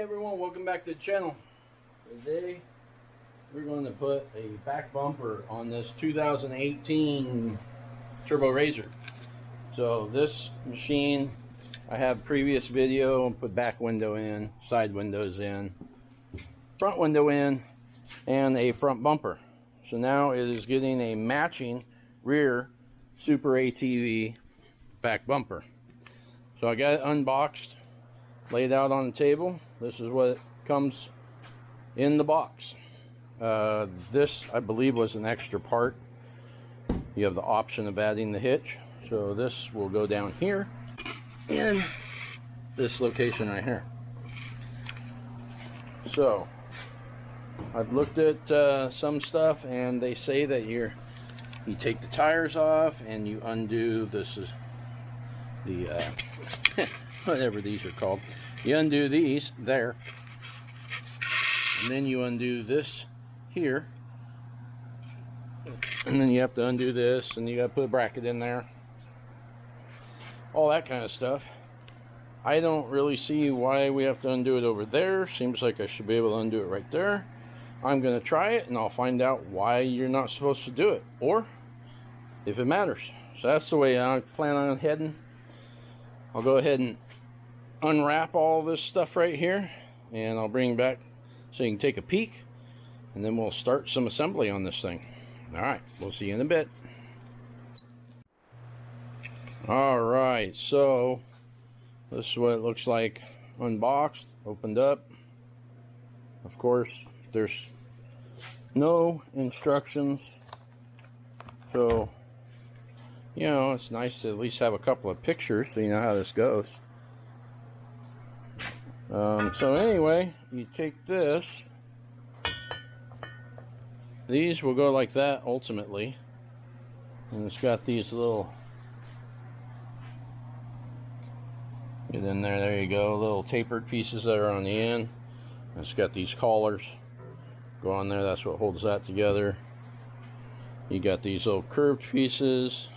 everyone, welcome back to the channel. Today we're going to put a back bumper on this 2018 Turbo RZR. So this machine, I have previous video, put back window in, side windows in, front window in, and a front bumper. So now it is getting a matching rear Super ATV back bumper. So I got it unboxed, laid out on the table. This is what comes in the box. This, I believe, was an extra part. You have the option of adding the hitch. So this will go down here in this location right here. So I've looked at some stuff, and they say that you take the tires off and you undo this is the whatever these are called. You undo these there, and then you undo this here, and then you have to undo this, and you got to put a bracket in there, all that kind of stuff. I don't really see why we have to undo it over there. Seems like I should be able to undo it right there. I'm going to try it, and I'll find out why you're not supposed to do it, or if it matters. So that's the way I plan on heading. I'll go ahead and unwrap all this stuff right here, and I'll bring it back so you can take a peek, and then we'll start some assembly on this thing. Alright, we'll see you in a bit. Alright, so this is what it looks like unboxed, opened up. Of course, there's no instructions, so you know, it's nice to at least have a couple of pictures so you know how this goes. So anyway, you take this. These will go like that ultimately. And it's got these little, get in there, there you go, little tapered pieces that are on the end. And it's got these collars go on there, that's what holds that together. You got these little curved pieces.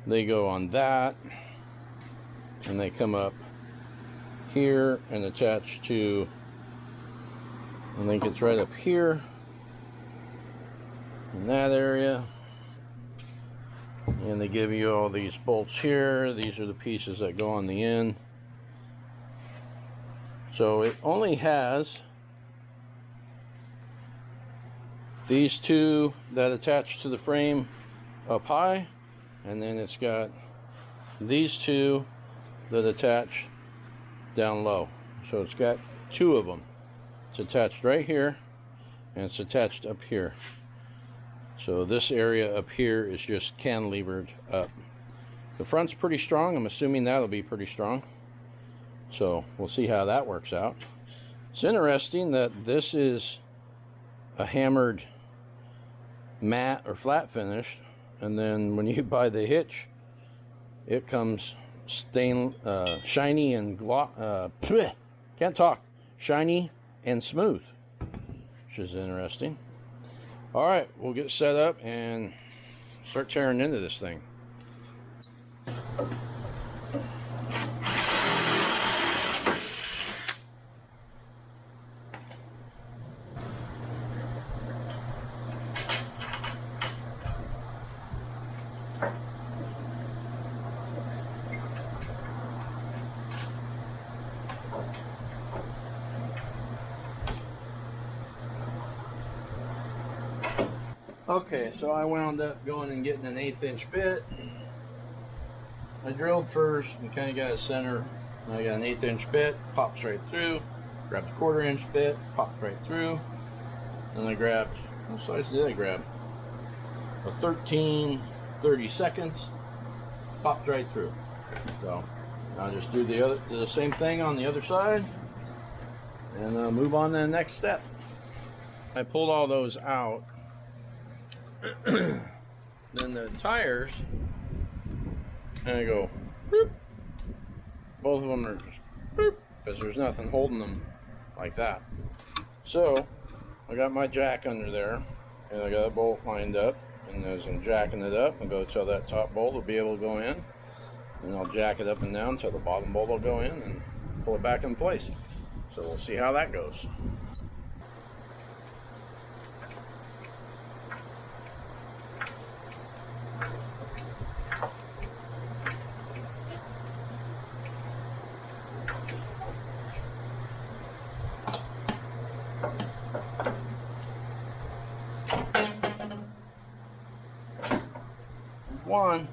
They go on that, and they come up here and attach to, I think it's right up here in that area, and they give you all these bolts here. These are the pieces that go on the end. So it only has these two that attach to the frame up high, and then it's got these two that attach down low. So it's got two of them. It's attached right here, and it's attached up here. So this area up here is just cantilevered up. The front's pretty strong. I'm assuming that'll be pretty strong. So we'll see how that works out. It's interesting that this is a hammered matte or flat finish, and then when you buy the hitch, it comes shiny and can't talk, shiny and smooth, which is interesting. All right, we'll get set up and start tearing into this thing. Okay, so I wound up going and getting an 1/8 inch bit. I drilled first and kind of got a center. I got an 1/8 inch bit, pops right through. Grabbed a 1/4 inch bit, popped right through. Then I grabbed, what size did I grab? A 13/32, popped right through. So I'll just do the same thing on the other side, and move on to the next step. I pulled all those out. Then the tires, and I go boop. Both of them are just boop, because there's nothing holding them like that. So I got my jack under there, and I got a bolt lined up, and as I'm jacking it up, I'll go till that top bolt will be able to go in, and I'll jack it up and down till the bottom bolt will go in and pull it back in place. So we'll see how that goes. One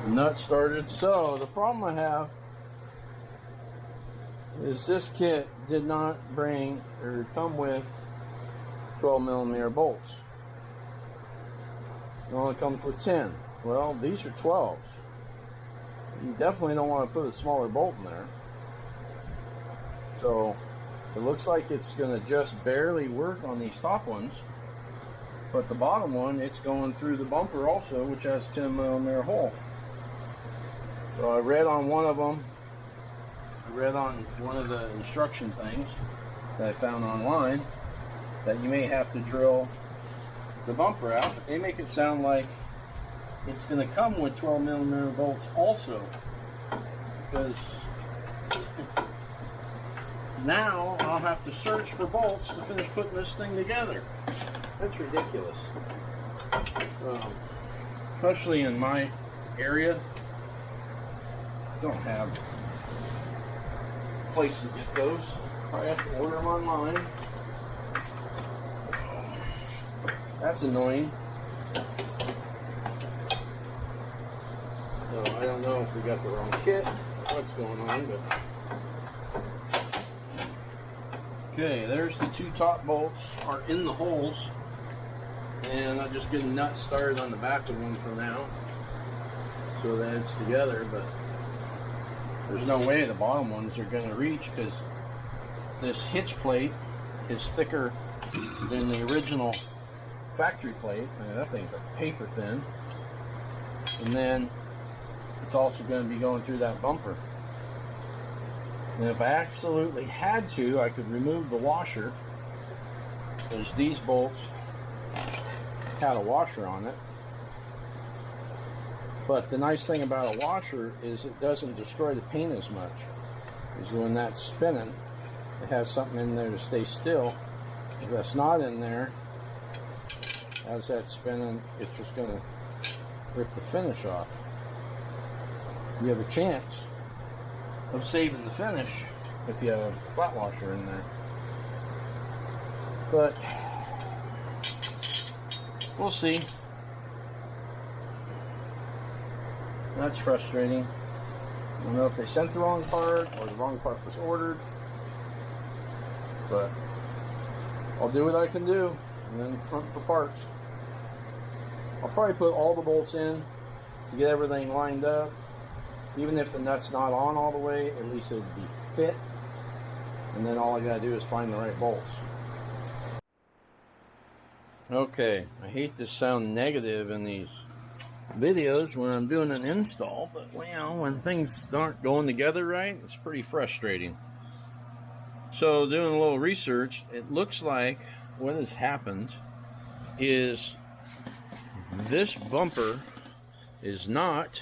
nut started. So the problem I have is this kit did not bring or come with 12mm bolts. It only comes with 10. Well, these are 12s. You definitely don't want to put a smaller bolt in there. So it looks like it's going to just barely work on these top ones. But the bottom one, it's going through the bumper also, which has 10mm hole. So I read on one of them, I read on one of the instruction things that I found online that you may have to drill the bumper out. But they make it sound like it's going to come with 12mm bolts also, because now I'll have to search for bolts to finish putting this thing together. That's ridiculous. Especially in my area, I don't have a place to get those. I have to order them online. That's annoying. So I don't know if we got the wrong kit, what's going on, but okay, there's the two top bolts are in the holes. And I'm just getting nuts started on the back of one for now, so that it's together. But there's no way the bottom ones are going to reach, because this hitch plate is thicker than the original factory plate. That thing's like paper thin. And then it's also going to be going through that bumper. And if I absolutely had to, I could remove the washer, because these bolts had a washer on it. But the nice thing about a washer is it doesn't destroy the paint as much, because when that's spinning, it has something in there to stay still. If that's not in there, as that's spinning, it's just going to rip the finish off. You have a chance of saving the finish if you have a flat washer in there. But we'll see. That's frustrating. I don't know if they sent the wrong part or the wrong part was ordered, but I'll do what I can do and then hunt for parts. I'll probably put all the bolts in to get everything lined up. Even if the nut's not on all the way, at least it would be fit. And then all I gotta do is find the right bolts. Okay, I hate to sound negative in these videos when I'm doing an install, but well, when things aren't going together right, it's pretty frustrating. So doing a little research, it looks like what has happened is this bumper is not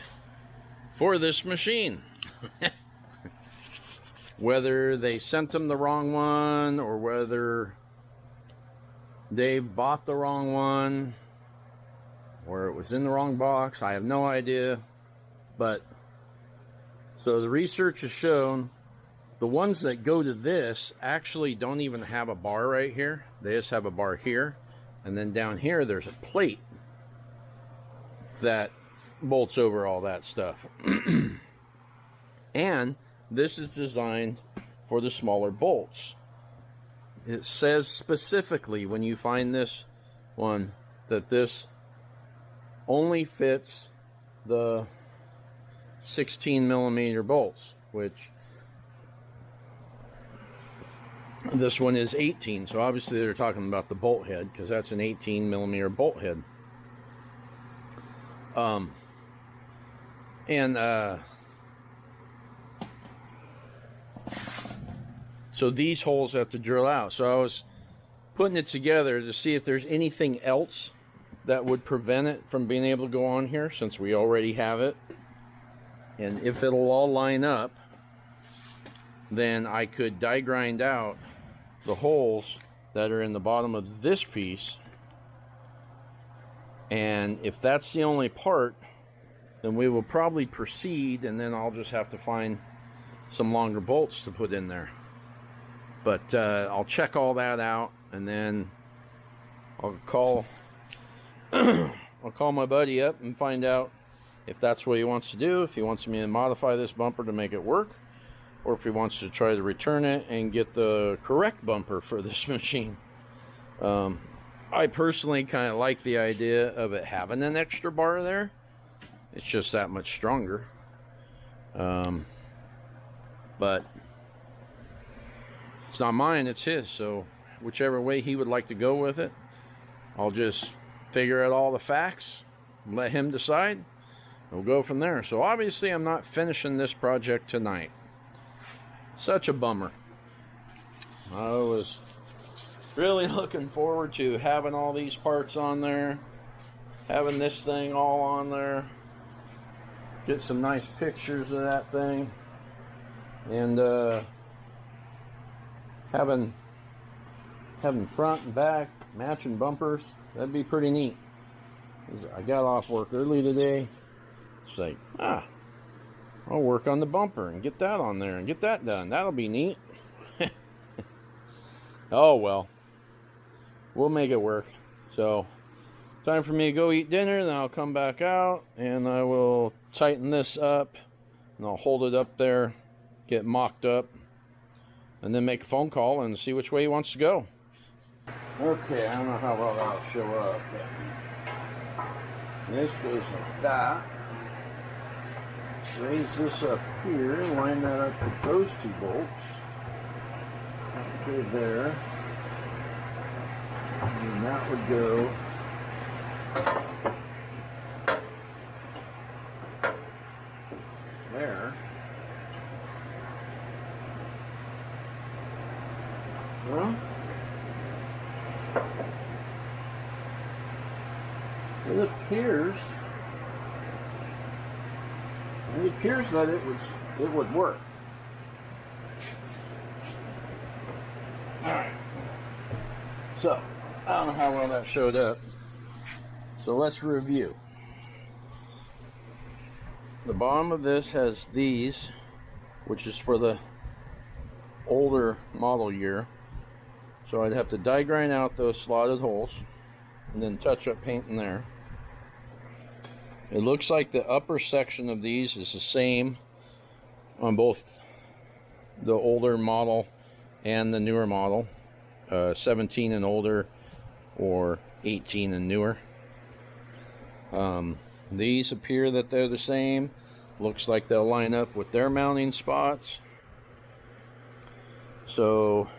for this machine. Whether they sent them the wrong one or whether they bought the wrong one or it was in the wrong box, I have no idea. But so the research has shown the ones that go to this actually don't even have a bar right here. They just have a bar here, and then down here there's a plate that bolts over all that stuff. And this is designed for the smaller bolts. It says specifically when you find this one that this only fits the 16mm bolts, which this one is 18, so obviously they're talking about the bolt head, because that's an 18mm bolt head. So these holes have to drill out. So I was putting it together to see if there's anything else that would prevent it from being able to go on here, since we already have it, and if it'll all line up. then I could die grind out the holes that are in the bottom of this piece, and if that's the only part, then we will probably proceed, and then I'll just have to find some longer bolts to put in there. But I'll check all that out, and then I'll call I'll call my buddy up and find out if that's what he wants to do, if he wants me to modify this bumper to make it work, or if he wants to try to return it and get the correct bumper for this machine. I personally kind of like the idea of it having an extra bar there. It's just that much stronger. But it's not mine, it's his, so whichever way he would like to go with it, I'll just figure out all the facts and let him decide. We'll go from there. So obviously I'm not finishing this project tonight. Such a bummer. I was really looking forward to having all these parts on there, having this thing all on there, get some nice pictures of that thing, and having front and back matching bumpers. That'd be pretty neat. I got off work early today. It's like, I'll work on the bumper and get that on there and get that done. That'll be neat. Oh well, we'll make it work. So time for me to go eat dinner, then I'll come back out and I will tighten this up and I'll hold it up there, get mocked up, and then make a phone call and see which way he wants to go. Okay, I don't know how well that'll show up, but this goes like that. Raise this up here, line that up with those two bolts. Okay, there. And that would go there. Well, it appears that it would work. Alright. So, I don't know how well that showed up. So let's review. The bottom of this has these, which is for the older model year. So I'd have to die grind out those slotted holes and then touch up paint in there. It looks like the upper section of these is the same on both the older model and the newer model, 17 and older or 18 and newer. These appear that they're the same. Looks like they'll line up with their mounting spots. So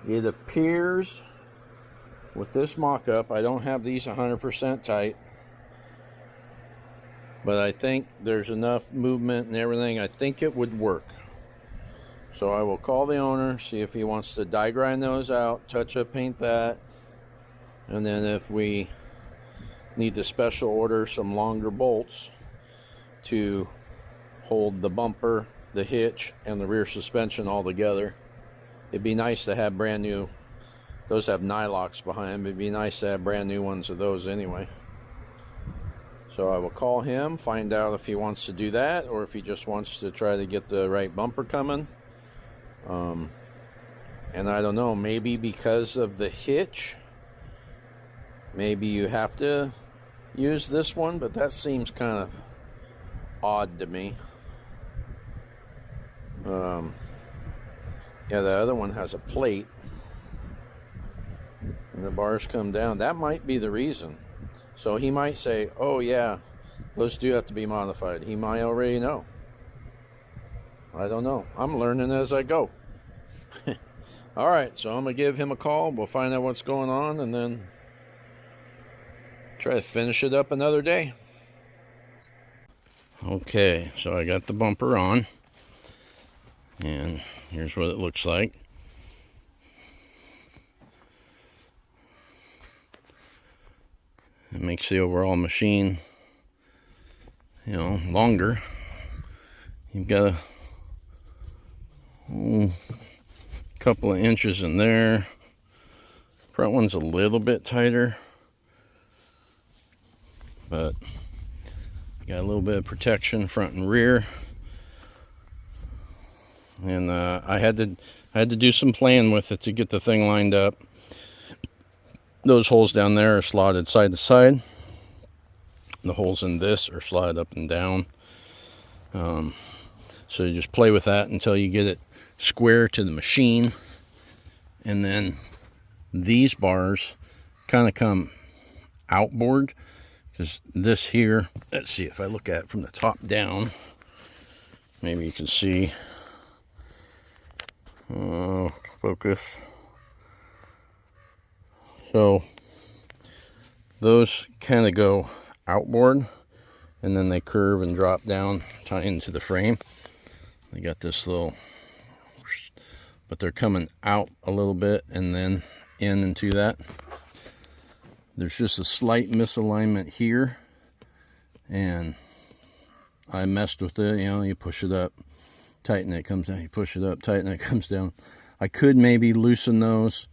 it appears with this mock-up, I don't have these 100% tight, but I think there's enough movement and everything. I think it would work. So I will call the owner, see if he wants to die grind those out, touch up paint that, and then if we need to special order some longer bolts to hold the bumper, the hitch, and the rear suspension all together. It'd be nice to have brand new. Those have nylocks behind them. It'd be nice to have brand new ones of those anyway. So I will call him, find out if he wants to do that or if he just wants to try to get the right bumper coming. And I don't know, maybe because of the hitch, maybe you have to use this one, but that seems kind of odd to me. Yeah, the other one has a plate and the bars come down. That might be the reason. So he might say, oh yeah, those do have to be modified. He might already know. I don't know. I'm learning as I go. Alright, so I'm going to give him a call. We'll find out what's going on and then try to finish it up another day. Okay, so I got the bumper on. And here's what it looks like. It makes the overall machine, you know, longer. You've got couple of inches in there. Front one's a little bit tighter, but got a little bit of protection front and rear. And I had to do some playing with it to get the thing lined up. Those holes down there are slotted side to side. The holes in this are slotted up and down. So you just play with that until you get it square to the machine. And then these bars kind of come outboard, because this here, let's see if I look at it from the top down, maybe you can see. Focus. So those kind of go outboard, and then they curve and drop down, tie into the frame. They got this little, but they're coming out a little bit and then in into that. There's just a slight misalignment here, and I messed with it. You know, you push it up, tighten it, comes down. You push it up, tighten it, comes down. I could maybe loosen those,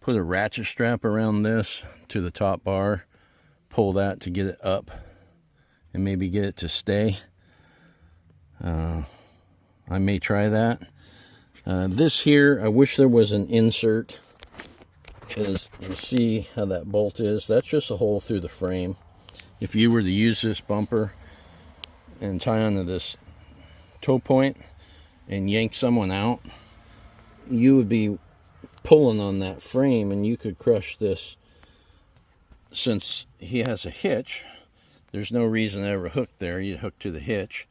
put a ratchet strap around this to the top bar, pull that to get it up, and maybe get it to stay. I may try that. This here, I wish there was an insert, because you see how that bolt is. That's just a hole through the frame. If you were to use this bumper and tie onto this toe point and yank someone out, you would be pulling on that frame, and you could crush this. Since he has a hitch, there's no reason to ever hook there. You hook to the hitch,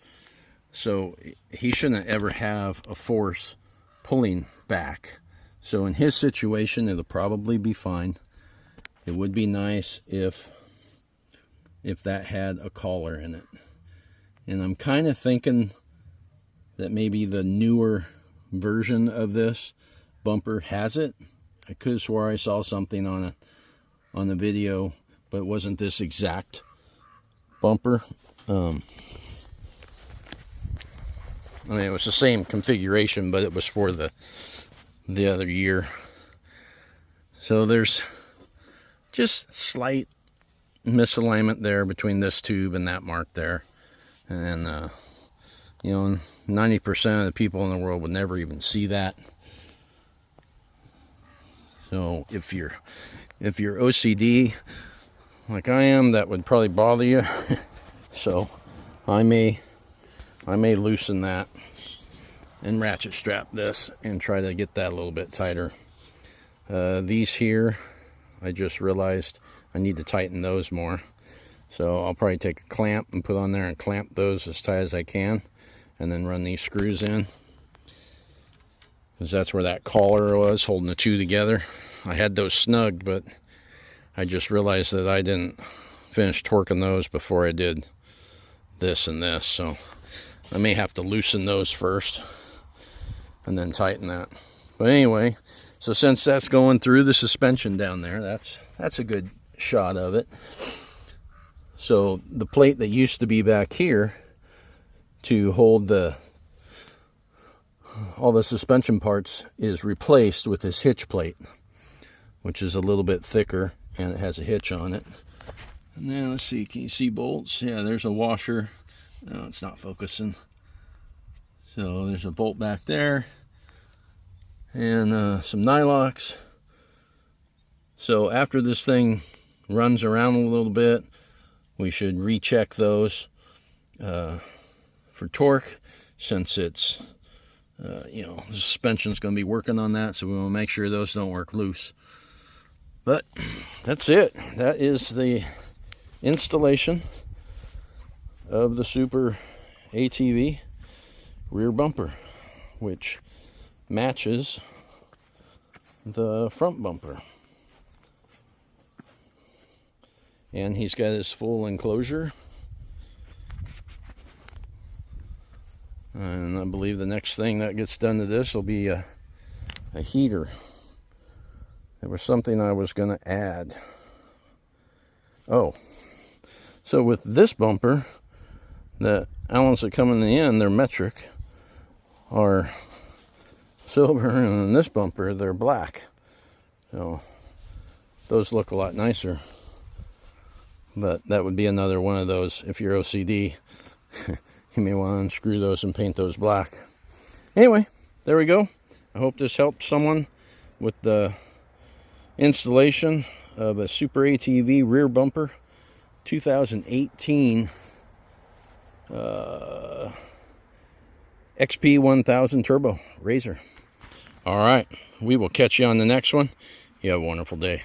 so he shouldn't ever have a force pulling back. So in his situation, it'll probably be fine. It would be nice if that had a collar in it. And I'm kind of thinking that maybe the newer version of this bumper has it. I could have swore I saw something on the video, but it wasn't this exact bumper. I mean, it was the same configuration, but it was for the other year. So there's just slight misalignment there between this tube and that mark there. And you know, 90% of the people in the world would never even see that. So if you're OCD like I am, that would probably bother you. So I may loosen that and ratchet strap this and try to get that a little bit tighter. These here, I just realized I need to tighten those more. So I'll probably take a clamp and put on there and clamp those as tight as I can, and then run these screws in, because that's where that collar was holding the two together. I had those snugged, but I just realized that I didn't finish torquing those before I did this and this. So I may have to loosen those first and then tighten that. But anyway, so since that's going through the suspension down there, that's a good shot of it. So the plate that used to be back here to hold all the suspension parts is replaced with this hitch plate, which is a little bit thicker, and it has a hitch on it. And then let's see, can you see bolts? Yeah, there's a washer. No, it's not focusing. So there's a bolt back there, and some nylocks. So after this thing runs around a little bit, we should recheck those for torque, since it's you know, the suspension's going to be working on that, so we want to make sure those don't work loose. But that's it. That is the installation of the Super ATV rear bumper, which matches the front bumper. And he's got his full enclosure. And I believe the next thing that gets done to this will be a heater. There was something I was going to add. Oh, so with this bumper, the Allens that come in the end, they're metric, are silver, and in this bumper they're black. So those look a lot nicer. But that would be another one of those, if you're OCD, you may want to unscrew those and paint those black. Anyway, there we go. I hope this helped someone with the installation of a Super ATV rear bumper 2018 XP 1000 Turbo RZR. All right, we will catch you on the next one. You have a wonderful day.